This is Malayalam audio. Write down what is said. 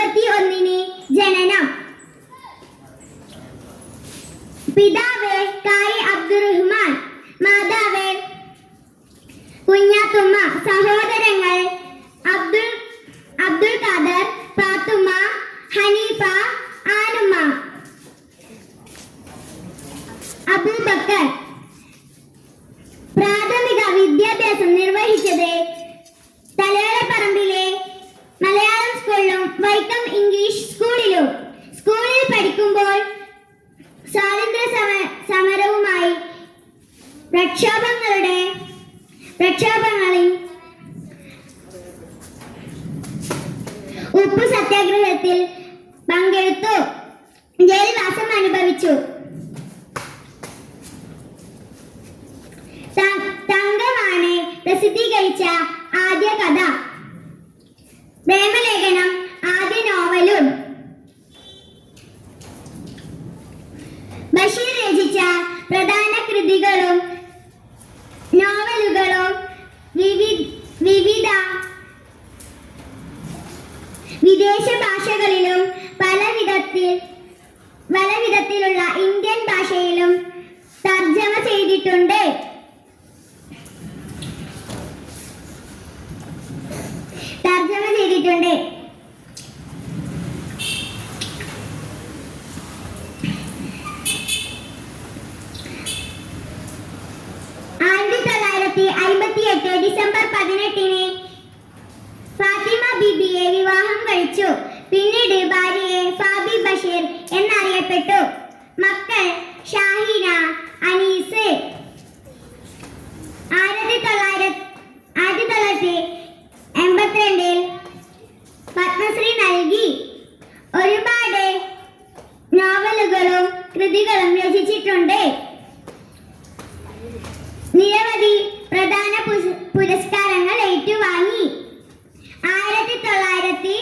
21 ജനനം. പിതാവ് കായി അബ്ദുറഹ്മാൻ, മാതാവ് കുഞ്ഞാത്തുമ്മ. സഹോദരങ്ങൾ അബ്ദുൽ ഖാദർ, പാത്തുമ്മ, ഹനീഫ, ആനുമ്മ. അബൂബക്കർ പ്രാഥമിക വിദ്യാഭ്യാസം നിർവഹിച്ചത് തലയോലപ്പറമ്പിലെ മലയാളം സ്കൂളിലും വൈക്കം ഇംഗ്ലീഷ് സ്കൂളിലും. സ്കൂളിൽ പഠിക്കുമ്പോൾ സ്വാതന്ത്ര്യ സമരവുമായി പ്രക്ഷോഭങ്ങളിൽ ഉപ്പു സത്യാഗ്രഹത്തിൽ പങ്കെടുത്തു. ജയിൽവാസം അനുഭവിച്ചു. തങ്കമാണ് പ്രസിദ്ധീകരിച്ച ആദ്യ കഥ. പ്രേമലേഖനം ആദ്യ നോവലും. ബഷീർ രചിച്ച പ്രധാന കൃതികളും നോവലുകളും വിവിധ വിദേശ ഭാഷകളിലും പല വിധത്തിലുള്ള ഇന്ത്യൻ ഭാഷയിലും തർജ്ജമ ചെയ്തിട്ടുണ്ട്. ഡിസംബർ 18 ഫാത്തിമ ബീബിയെ വിവാഹം കഴിച്ചു. പിന്നീട് ഭാര്യയെ ഫാബി ബഷീർ എന്നറിയപ്പെട്ടു. മക്കൾ ഷാഹിന, അനീസ്. 1982 പത്മശ്രീ നൽകി. ഒരുപാട് നോവലുകളും കൃതികളും രചിച്ചിട്ടുണ്ട്. നിരവധി പ്രധാന പുരസ്കാരങ്ങൾ ഏറ്റുവാങ്ങി. 1994